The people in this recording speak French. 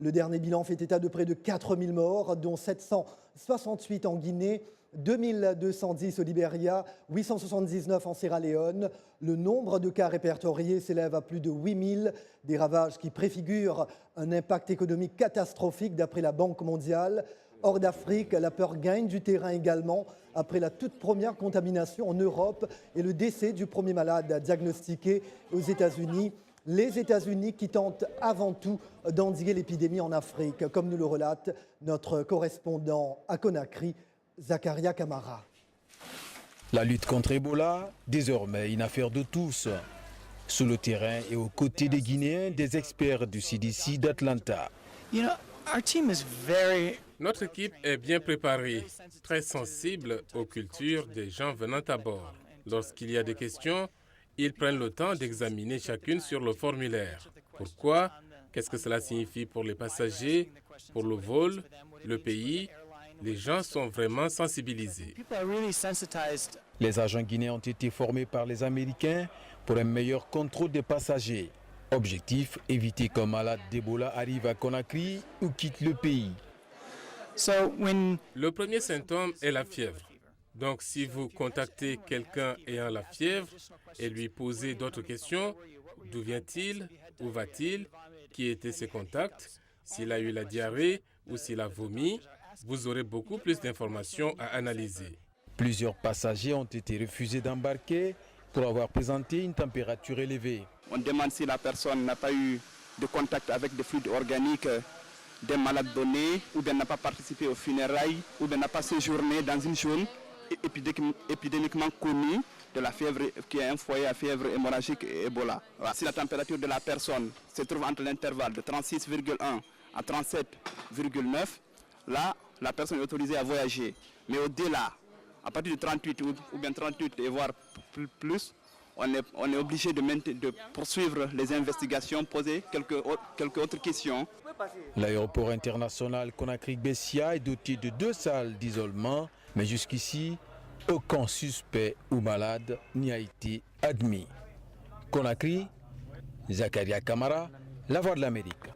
Le dernier bilan fait état de près de 4000 morts, dont 768 en Guinée, 2210 au Libéria, 879 en Sierra Leone. Le nombre de cas répertoriés s'élève à plus de 8000, des ravages qui préfigurent un impact économique catastrophique d'après la Banque mondiale. Hors d'Afrique, la peur gagne du terrain également après la toute première contamination en Europe et le décès du premier malade diagnostiqué aux États-Unis. Les États-Unis qui tentent avant tout d'endiguer l'épidémie en Afrique, comme nous le relate notre correspondant à Conakry, Zakaria Kamara. La lutte contre Ebola, désormais une affaire de tous. Sur le terrain et aux côtés des Guinéens, des experts du CDC d'Atlanta. Notre équipe est bien préparée, très sensible aux cultures des gens venant à bord. Lorsqu'il y a des questions, ils prennent le temps d'examiner chacune sur le formulaire. Pourquoi? Qu'est-ce que cela signifie pour les passagers, pour le vol, le pays? Les gens sont vraiment sensibilisés. Les agents guinéens ont été formés par les Américains pour un meilleur contrôle des passagers. Objectif, éviter qu'un malade d'Ebola arrive à Conakry ou quitte le pays. Le premier symptôme est la fièvre. Donc, si vous contactez quelqu'un ayant la fièvre et lui posez d'autres questions, d'où vient-il, où va-t-il, qui étaient ses contacts, s'il a eu la diarrhée ou s'il a vomi, vous aurez beaucoup plus d'informations à analyser. Plusieurs passagers ont été refusés d'embarquer pour avoir présenté une température élevée. On demande si la personne n'a pas eu de contact avec des fluides organiques d'un malade donné, ou bien n'a pas participé aux funérailles, ou bien n'a pas séjourné dans une zone épidémiquement connue de la fièvre, qui est un foyer à fièvre hémorragique et Ebola. Voilà. Si la température de la personne se trouve entre l'intervalle de 36,1 à 37,9, là, la personne est autorisée à voyager. Mais au-delà, à partir de 38 ou bien 38 et voire plus, on est obligé de poursuivre les investigations, poser quelques autres questions. L'aéroport international Conakry-Bessia est doté de 2 salles d'isolement, mais jusqu'ici, aucun suspect ou malade n'y a été admis. Conakry, Zakaria Kamara, La Voix de l'Amérique.